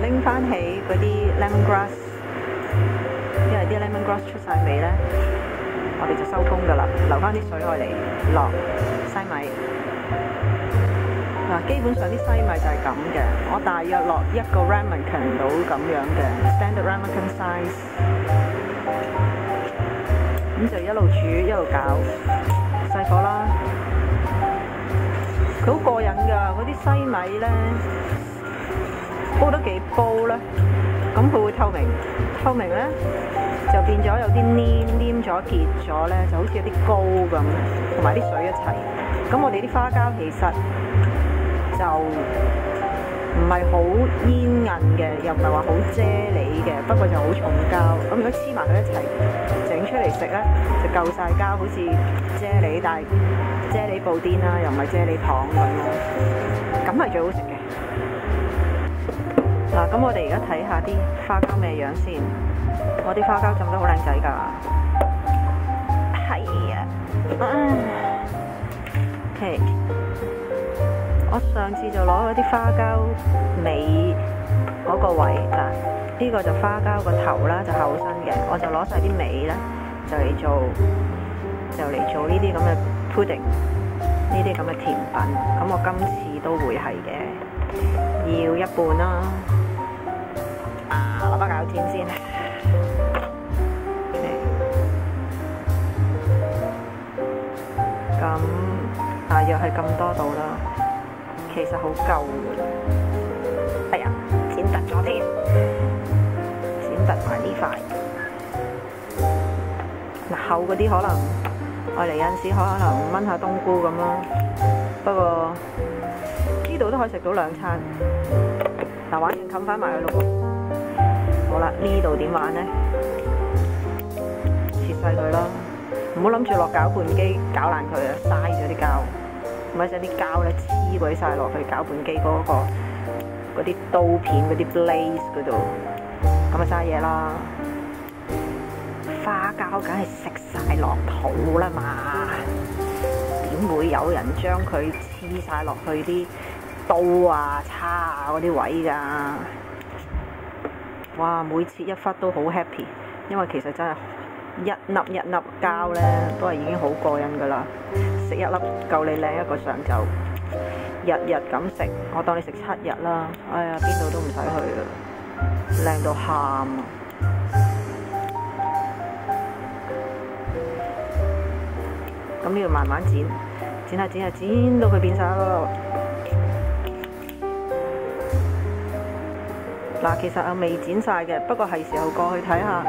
拎翻起嗰啲 lemongrass， 因為啲 lemongrass 出晒味咧，我哋就收工噶啦，留翻啲水愛嚟落西米。嗱，基本上啲西米就係咁嘅，我大約落一個 ramekin 到咁樣嘅 standard ramekin size， 咁就一路煮一路搞，細火啦。佢好過癮㗎，嗰啲西米咧。煲得幾煲咧，咁佢會透明，透明咧就變咗有啲黏咗結咗咧，就好似有啲膏咁，同埋啲水一齊。咁我哋啲花膠其實就唔係好煙韌嘅，又唔係話好啫喱嘅，不過就好重膠。咁如果黐埋佢一齊整出嚟食咧，就夠晒膠，好似啫喱，但係啫喱布甸啦，又唔係啫喱糖咁咯，咁係最好食嘅。嗱，咁我哋而家睇下啲花膠咩樣先。我啲花膠浸得好靚仔㗎，係啊。OK， 我上次就攞嗰啲花膠尾嗰個位嗱，呢個就花膠個頭啦，就厚身嘅，我就攞晒啲尾咧，就嚟做呢啲咁嘅 pudding， 呢啲咁嘅甜品。咁我今次都會係嘅，要一半啦。攞把鉸剪先，咁大約係咁多度啦，其實好夠嘅。哎呀，剪突咗添，剪突埋呢塊。嗱，厚嗰啲可能我嚟有陣時可能燜下冬菇咁咯，不過呢度都可以食到兩餐。嗱，玩完冚翻埋佢咯。好啦，呢度點玩呢？切細佢啦，唔好諗住落攪拌機攪爛佢啊，嘥咗啲膠。咪將啲膠咧黐鬼晒落去攪拌機嗰啲刀片嗰啲 blade 嗰度，咁啊嘥嘢啦。花膠梗係食晒落肚啦嘛，點會有人將佢黐晒落去啲刀啊、叉啊嗰啲位㗎？哇！每切一忽都好 happy， 因為其實真係一粒一粒膠咧，都係已經好過癮㗎啦。食一粒夠你靚一個上晝，日日咁食，我當你食7日啦。哎呀，邊度都唔使去啦，靚到喊啊！咁呢度慢慢剪，剪下剪到佢變晒咯。嗱，其實我未剪晒嘅，不過係時候過去睇下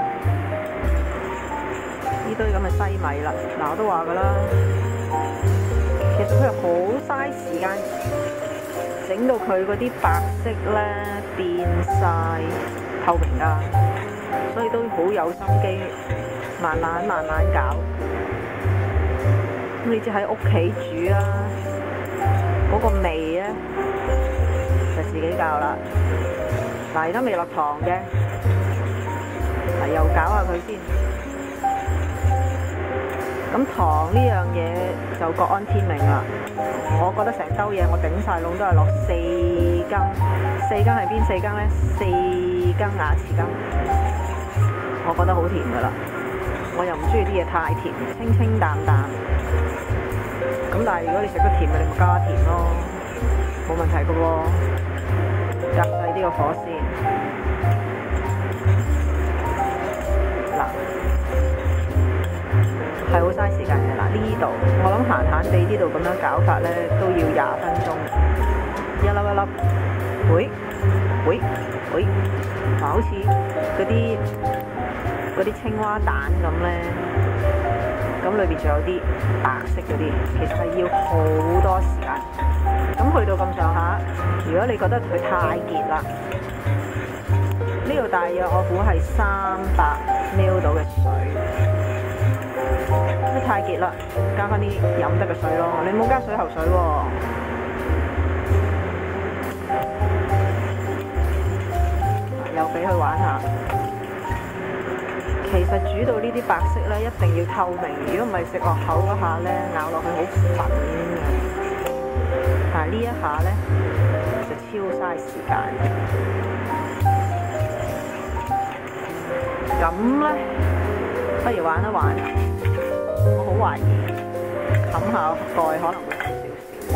呢堆咁嘅西米啦。嗱，我都話㗎啦，其實佢係好嘥時間整到佢嗰啲白色咧變晒透明㗎，所以都好有心機，慢慢搞。咁你知喺屋企煮啦，嗰個味咧就自己教啦。嗱，而家未落糖嘅，嗱又搞下佢先。咁糖呢樣嘢就各安天命啦。我覺得成兜嘢我頂晒籠都係落4羹，4羹係邊4羹咧？4羹雅匙羹，我覺得好甜噶啦。我又唔中意啲嘢太甜，清清淡淡。咁但係如果你食得甜嘅，你咪加甜咯，冇問題噶喎。夾細啲個火先，嗱係好嘥時間嘅。嗱，呢度我諗閒閒地呢度咁樣搞法咧，都要20分鐘，一粒一粒，會。喂，好似嗰啲青蛙蛋咁咧，咁裏邊仲有啲白色嗰啲，其實係要好多時間。咁去到咁上下，如果你覺得佢太結啦，呢度大約我估係300 ml 到嘅水，太結啦，加翻啲飲得嘅水咯，你唔好加水喉水喎。又俾佢玩下。其實煮到呢啲白色咧，一定要透明，如果唔係食落口嗰下咧，咬落去好粉嘅。但係呢一下咧就超嘥時間。咁咧，不如玩一玩。我好懷疑冚下蓋可能會好少少。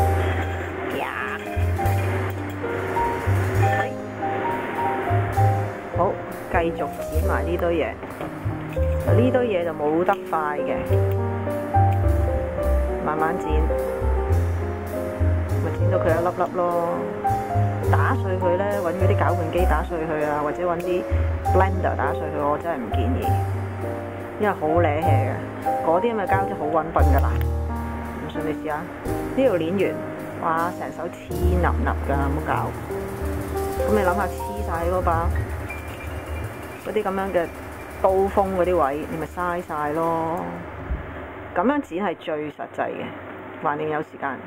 好，繼續剪埋呢堆嘢。呢堆嘢就冇得快嘅，慢慢剪，咪剪到佢一粒粒咯。打碎佢咧，揾嗰啲攪拌機打碎佢啊，或者揾啲 blender 打碎佢，我真係唔建議，因為好瀨氣嘅。嗰啲咁嘅膠質好穩笨㗎啦，唔信你試下。呢度攣完，哇，成手黐笠笠㗎，唔好搞。咁你諗下黐晒嗰把嗰啲咁樣嘅刀鋒嗰啲位，你咪嘥晒咯。咁樣剪係最實際嘅，橫掂有時間。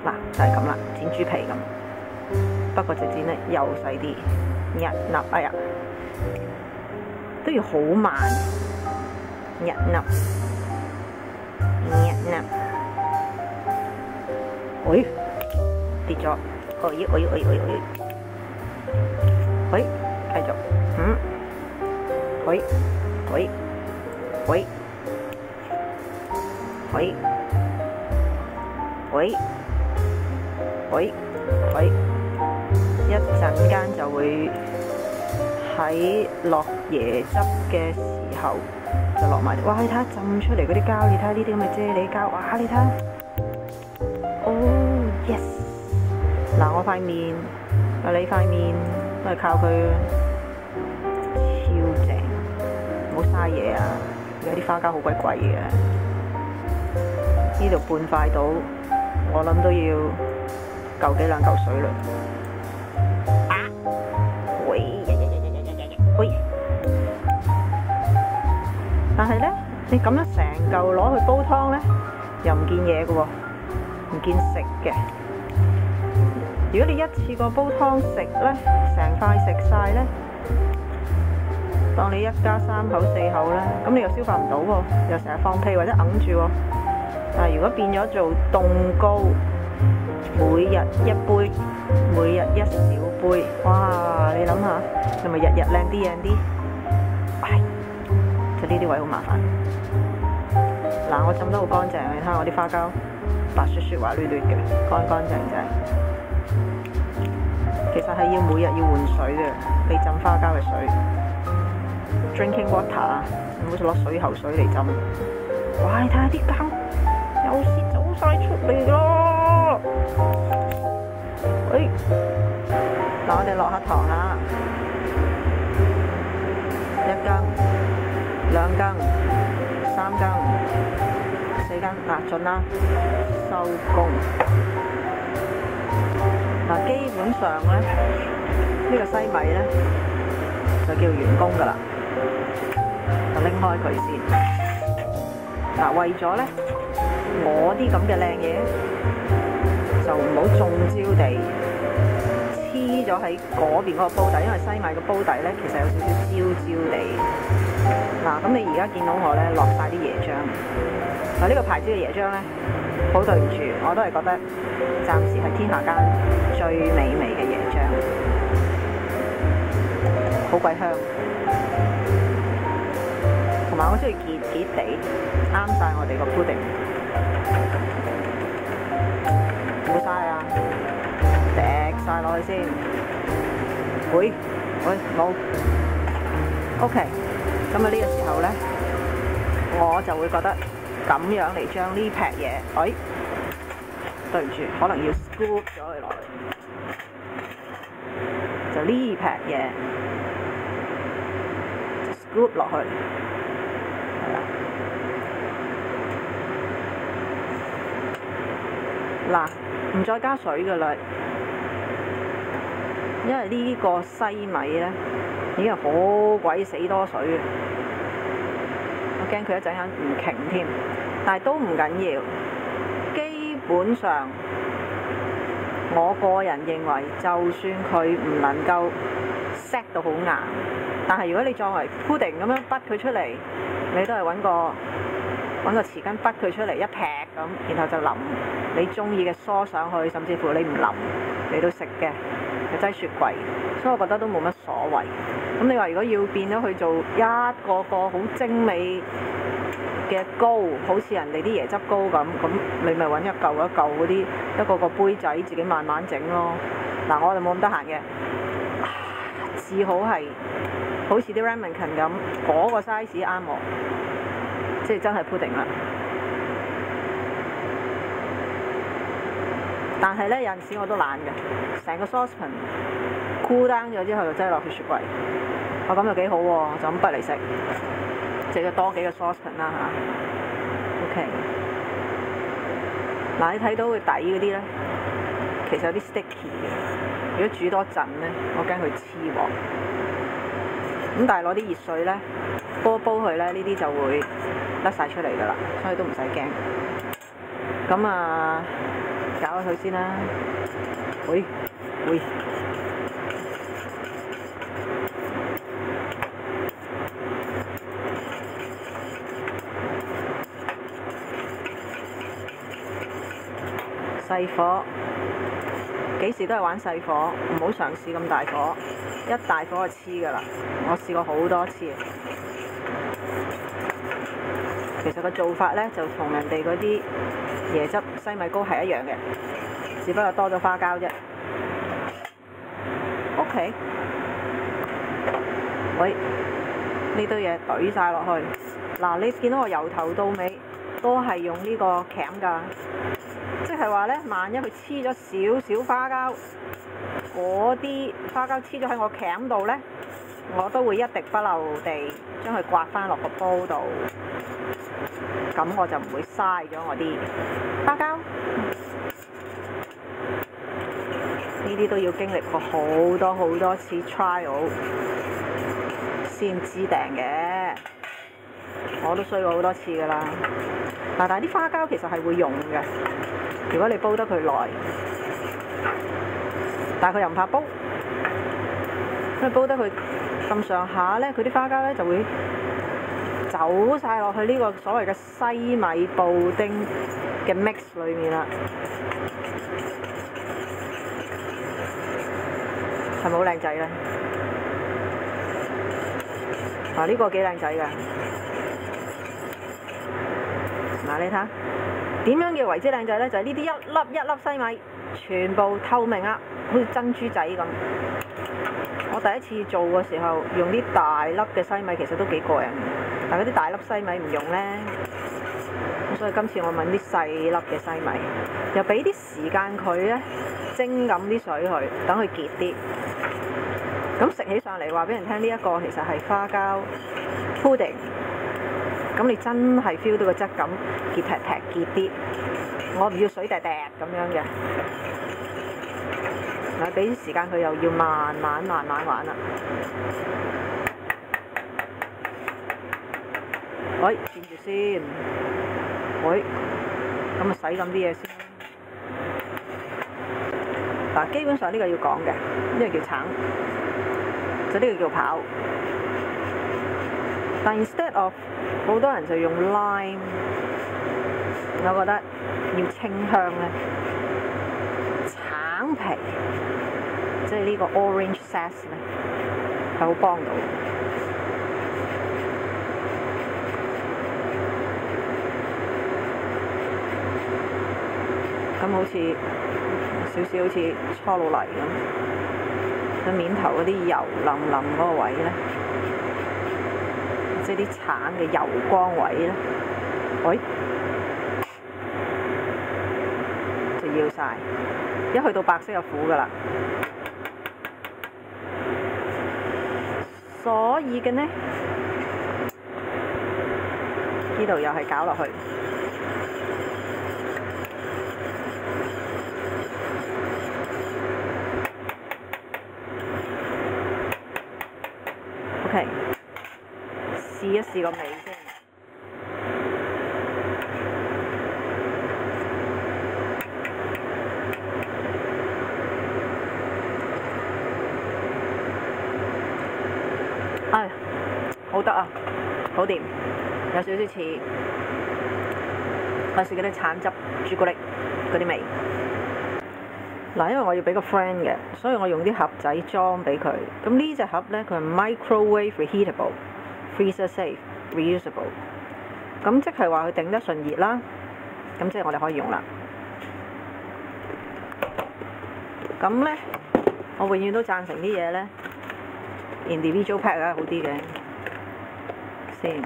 嗱，就係咁啦，剪豬皮咁，不過就剪得又細啲，一粒，哎呀，都要好慢，一粒，喂，跌咗，喂，繼續，一陣間就會喺落椰汁嘅時候就落埋。哇！你睇下浸出嚟嗰啲膠，你睇下呢啲咁嘅啫喱膠，哇！你睇下，哦 yes！ 嗱，我塊面，你塊面都係靠佢，超正，唔好嘥嘢啊！而家啲花膠好鬼貴嘅，呢度半塊到，我諗都要夠幾兩嚿水嘞。但係咧，你咁樣成嚿攞去煲湯咧，又唔見嘢嘅喎，唔見食嘅。如果你一次過煲湯食咧，成塊食晒咧，當你一家3口4口咧，咁你又消化唔到喎，又成日放屁或者揞住喎。但係如果變咗做凍糕，每日一杯，每日一小杯，哇！你諗下，係咪日日靚啲？就呢啲位好麻煩。嗱，我浸得好乾淨，你睇下我啲花膠白雪雪滑捋捋嘅，乾乾淨淨。其實係要每日要換水嘅，你浸花膠嘅水 ，drinking water 啊，唔好似攞水喉水嚟浸。哇！你睇下啲膠有時走晒出嚟咯。喂，嗱，我哋落下糖啦，1羹、2羹、3羹、4羹，嗱，盡啦，收工。嗱，基本上咧，呢個西米咧就叫完工㗎啦，就拎開佢先。嗱，為咗咧我啲咁嘅靚嘢，就唔好中焦地黐咗喺嗰邊嗰個煲底，因為西米個煲底咧其實有少少焦地。嗱，咁你而家見到我咧落晒啲椰漿，嗱，呢個牌子嘅椰漿咧，好對唔住，我都係覺得暫時係天下間最美味嘅椰漿，好鬼香，同埋我中意結結地，啱晒我哋個 pudding。冇嘥啊，滴晒落去先。喂，冇。OK，咁啊呢個時候咧，我就會覺得咁樣嚟將呢劈嘢，對唔住，可能要 scoop 咗佢落去。就呢撇嘢就 scoop 落去，係啦。嗱，唔再加水㗎啦，因為呢個西米咧已經係好鬼死多水嘅，我驚佢一陣間唔瓊添，但係都唔緊要。基本上，我個人認為，就算佢唔能夠 set 到好硬，但係如果你作為 pudding 咁樣滗佢出嚟，你都係揾個匙羹滗佢出嚟一劈咁，然後就淋你中意嘅蔬上去，甚至乎你唔淋你都食嘅，就擠雪櫃，所以我覺得都冇乜所謂。咁你話如果要變咗去做一個個好精美嘅糕，好似人哋啲椰汁糕咁，你咪揾一嚿一嚿嗰啲一個個杯仔自己慢慢整咯。嗱，我就冇咁得閒嘅，至好係好似啲 Remington 咁嗰個 size 啱我，即係真係 pudding 啦。但係咧有陣時我都懶嘅，成個 saucepan cool down 咗之後就擠落去雪櫃，咁就幾好喎，就咁滗嚟食。食咗多幾個 saucepan 啦嚇 ，OK。嗱，你睇到佢底嗰啲咧，其實有啲 sticky 嘅。如果煮多陣咧，我驚佢黐鑊。咁但係攞啲熱水咧，煲一煲佢咧，呢啲就會甩晒出嚟㗎啦，所以都唔使驚。咁啊，搞下佢先啦。喂。細火，幾時都係玩細火，唔好嘗試咁大火，一大火就黐㗎啦。我試過好多次。其實個做法咧就同人哋嗰啲椰汁西米糕係一樣嘅，只不過多咗花膠啫。OK， 喂，呢堆嘢懟晒落去。嗱，你見到我由頭到尾都係用呢個鉗㗎。即係話咧，萬一佢黐咗少少花膠，嗰啲花膠黐咗喺我鉗度咧，我都會一滴不漏地將佢刮翻落個煲度，咁我就唔會嘥咗我啲花膠。呢啲都要經歷過好多次 trial 先知定嘅，我都衰過好多次㗎啦。但係啲花膠其實係會溶嘅。如果你煲得佢耐，但係佢又唔怕煲，因為煲得佢咁上下咧，佢啲花膠咧就會走晒落去呢個所謂嘅西米布丁嘅 mix 裏面啦。係咪好靚仔咧？嗱，呢個幾靚仔㗎。嗱，你睇下。點樣叫為之靚仔咧？就係呢啲一粒西米，全部透明啊，好似珍珠仔咁。我第一次做嘅時候，用啲大粒嘅西米，其實都幾過癮。但係嗰啲大粒西米唔用咧，咁所以今次我揾啲細粒嘅西米，又俾啲時間佢咧蒸咁啲水去，等佢結啲。咁食起上嚟話俾人聽，呢一個其實係花膠 pudding。咁你真係 feel 到個質感結劈劈結啲，我唔要水滴滴咁樣嘅。嗱，俾啲時間佢又要慢慢玩啦。喂，轉住先。喂，咁啊洗咁啲嘢先。嗱，基本上呢個要講嘅，呢個叫橙，就呢個叫跑。但 instead of 好多人就用 lime， 我覺得要清香咧，橙皮即係呢個 orange zest 咧係好幫到。咁好似少少好似搓老泥咁，個面頭嗰啲油淋淋嗰個位咧。即係啲橙嘅油光位咧，喂，就要晒，一去到白色就苦㗎啦。所以嘅呢，呢度又係搞落去。OK， 試一試個味先。哎，好得啊，好掂，有少少似嗰時嗰啲橙汁朱古力嗰啲味。嗱，因為我要俾個 friend 嘅，所以我用啲盒仔裝俾佢。咁呢隻盒呢，佢係 microwave reheatable、freezer safe、reusable。咁即係話佢頂得順熱啦。咁即係我哋可以用啦。咁呢，我永遠都贊成啲嘢呢 individual pack 啊，好啲嘅。先，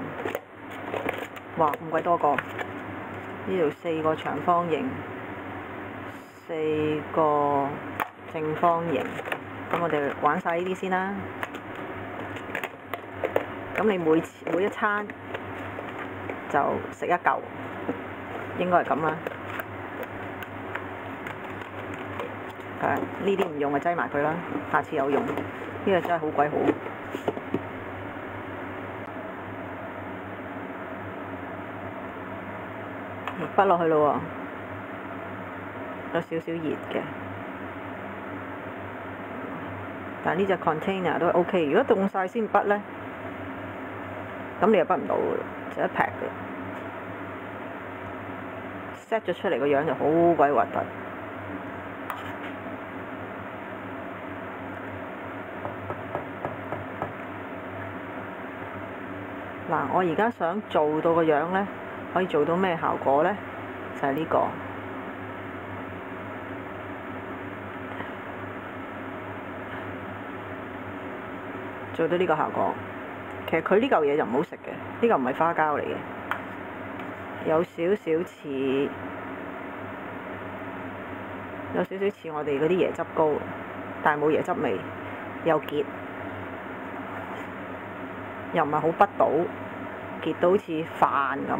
哇，咁鬼多個，呢度4個長方形。4個正方形，咁我哋玩晒呢啲先啦。咁你每一餐就食一嚿，應該係咁啦。呢啲唔用就擠埋佢啦，下次有用。呢個真係好鬼好。筆落去咯喎。有少少熱嘅，但係呢隻 container 都 OK。如果凍晒先筆呢，咁你又筆唔到嘅，就一劈嘅。set 咗出嚟個樣就好鬼核突。嗱，我而家想做到個樣呢，可以做到咩效果呢？就係呢個。做到呢個效果，其實佢呢嚿嘢就唔好食嘅，呢嚿唔係花膠嚟嘅，有少少似我哋嗰啲椰汁糕，但係冇椰汁味，又結，又唔係好筆到，結到好似飯咁。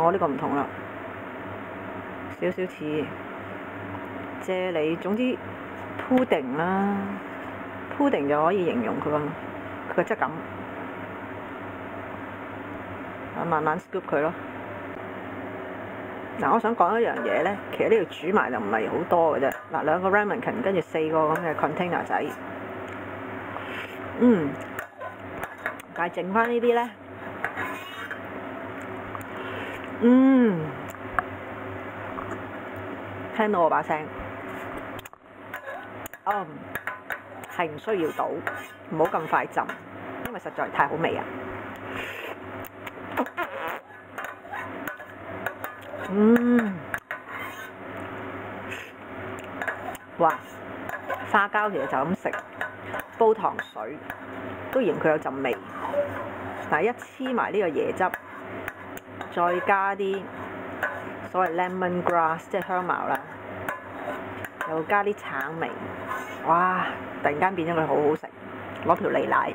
我呢個唔同啦，少少似啫喱，總之 pudding 啦。pudding 就可以形容佢個質感，慢慢 scoop 佢咯。嗱，我想講一樣嘢呢，其實呢度煮埋就唔係好多嘅啫。嗱，2個 ramekin 跟住4個咁嘅 container 仔，但係剩翻呢啲呢，聽到我把聲，係唔需要倒，唔好咁快浸，因為實在太好味啊！哇！花膠其實就咁食，煲糖水都嫌佢有陣味。但係一黐埋呢個椰汁，再加啲所謂 lemon grass 即係香茅啦，又加啲橙味，哇！突然間變咗佢好好食，攞條脷奶，